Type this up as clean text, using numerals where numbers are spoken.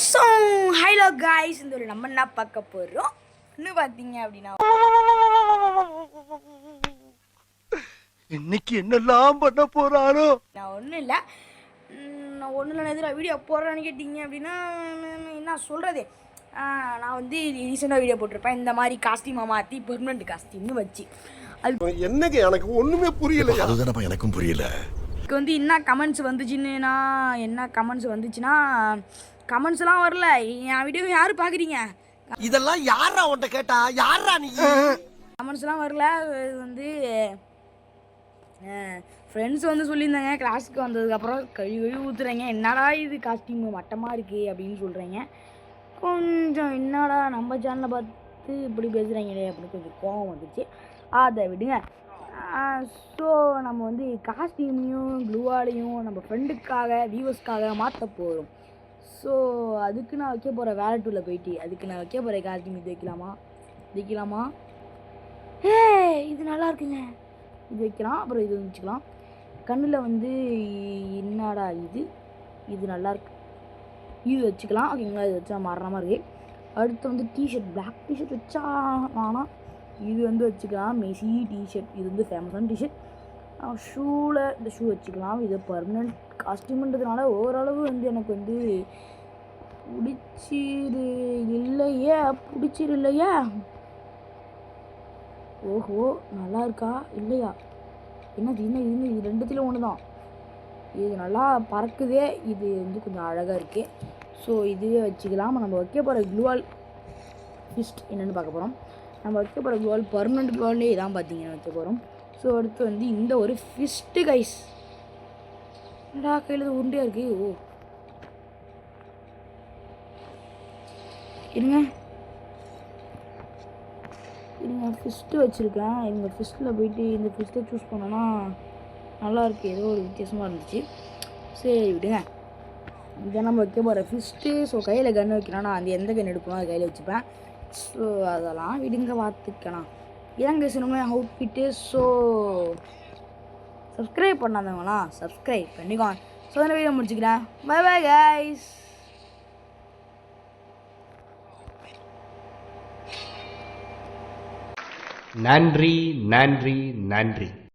So hello guys, இந்த ஒரு நம்ம என்ன பார்க்க போகிறோம் இன்னும் பார்த்தீங்க அப்படின்னா இன்னைக்கு என்னெல்லாம் பண்ண போறாரோ. நான் ஒன்றும் இல்லை எதிராக வீடியோ போடுறேன்னு கேட்டிங்க அப்படின்னா என்ன சொல்கிறது. நான் வந்து ரீசெண்டாக வீடியோ போட்டிருப்பேன் இந்த மாதிரி காஸ்டியூமை மாற்றி பெர்மனண்ட் காஸ்டியூம்னு வச்சு. அது என்னங்க எனக்கு ஒண்ணுமே புரியல. அதுதானப்பா எனக்கும் புரியல. இதுக்கு வந்து என்ன கமெண்ட்ஸ் வந்துச்சுன்னா கமெண்ட்ஸ்லாம் வரல. என் வீடியோ யார் பார்க்குறீங்க? இதெல்லாம் யாரா உன்கிட்ட கேட்டா? யாரா நீ? கமெண்ட்ஸ்லாம் வரல. இது வந்து ஃப்ரெண்ட்ஸ் வந்து சொல்லியிருந்தாங்க கிளாஸுக்கு வந்ததுக்கப்புறம் கழுவி ஊற்றுறீங்க, என்னடா இது காஸ்டியூம் மட்டமாக இருக்குது அப்படின்னு சொல்கிறீங்க. கொஞ்சம் என்னடா நம்ம சேனலை பார்த்து இப்படி பேசுகிறீங்களே அப்படின்னு கொஞ்சம் கோவம் வந்துச்சு. அதை விடுங்க. ஸோ நம்ம வந்து காஸ்டியூமையும் க்ளூவாலையும் நம்ம ஃப்ரெண்டுக்காக வியூவர்ஸ்க்காக மாற்ற போகிறோம். ஸோ அதுக்கு நான் வைக்க போகிற வேலட்டுள்ள போயிட்டு அதுக்கு நான் வைக்க போகிற காஸ்டியூம் இது வைக்கலாமா? இது நல்லா இருக்குங்க, இது வைக்கலாம். அப்புறம் இது வச்சுக்கலாம். கண்ணில் வந்து என்னடா இது நல்லாயிருக்கு, இது வச்சுக்கலாம். ஓகேங்களா, இது வச்சா மரணமாக இருக்குது. அடுத்து வந்து டிஷர்ட், பிளாக் டிஷர்ட் வச்சா ஆனால் இது வந்து வச்சுக்கலாம். மெஸ்ஸி டிஷர்ட், இது வந்து ஃபேமஸான டிஷர்ட். ஷூவில் இந்த ஷூ வச்சுக்கலாம். இது பர்மனெண்ட் காஸ்டியூம்ன்றதுனால ஓரளவு வந்து எனக்கு வந்து பிடிச்சிரு இல்லையா? ஓஹோ, நல்லா இருக்கா இல்லையா? என்னது இது ரெண்டுத்திலும் ஒன்று தான். இது நல்லா பறக்குதே, இது வந்து கொஞ்சம் அழகாக இருக்குது. ஸோ இதுவே வச்சுக்கலாம். நம்ம வைக்க போகிற க்ளூவால் ஃபிஸ்ட் என்னென்னு பார்க்க போகிறோம். நம்ம வைக்க போகிற க்ளூவால் பர்மனெண்ட் க்ளூவாலே இதான் பார்த்தீங்கன்னா வைக்க போகிறோம். ஸோ அடுத்து வந்து இந்த ஒரு ஃபிஸ்ட்டு கைஸ். என்னடா கையில் உருண்டையாக இருக்குது. ஓ இருங்க ஃபிஸ்ட்டு வச்சுருக்கேன். இந்த ஃபிஸ்ட்டில் போயிட்டு இந்த ஃபிஸ்ட்டை சூஸ் பண்ணோன்னா நல்லாயிருக்கு, ஏதோ ஒரு வித்தியாசமாக இருந்துச்சு. சரி விடுங்க, இதை நம்ம வைக்க போகிற ஃபிஸ்ட்டு. ஸோ கையில் கன்று வைக்கலாம். நான் அந்த எந்த கன்று எடுக்கணும் அது கையில் வச்சுப்பேன். ஸோ அதெல்லாம் விடுங்க, பார்த்துக்கலாம். ஏங்க சினிமா அவுட்ஃபிட்டு. ஸோ சப்ஸ்கிரைப் பண்ணாதவங்களாம் சப்ஸ்கிரைப் பண்ணிக்கோங்க. ஸோ அந்த வீடியோ முடிச்சுக்கிறேன். Bye bye guys. நன்றி நன்றி நன்றி.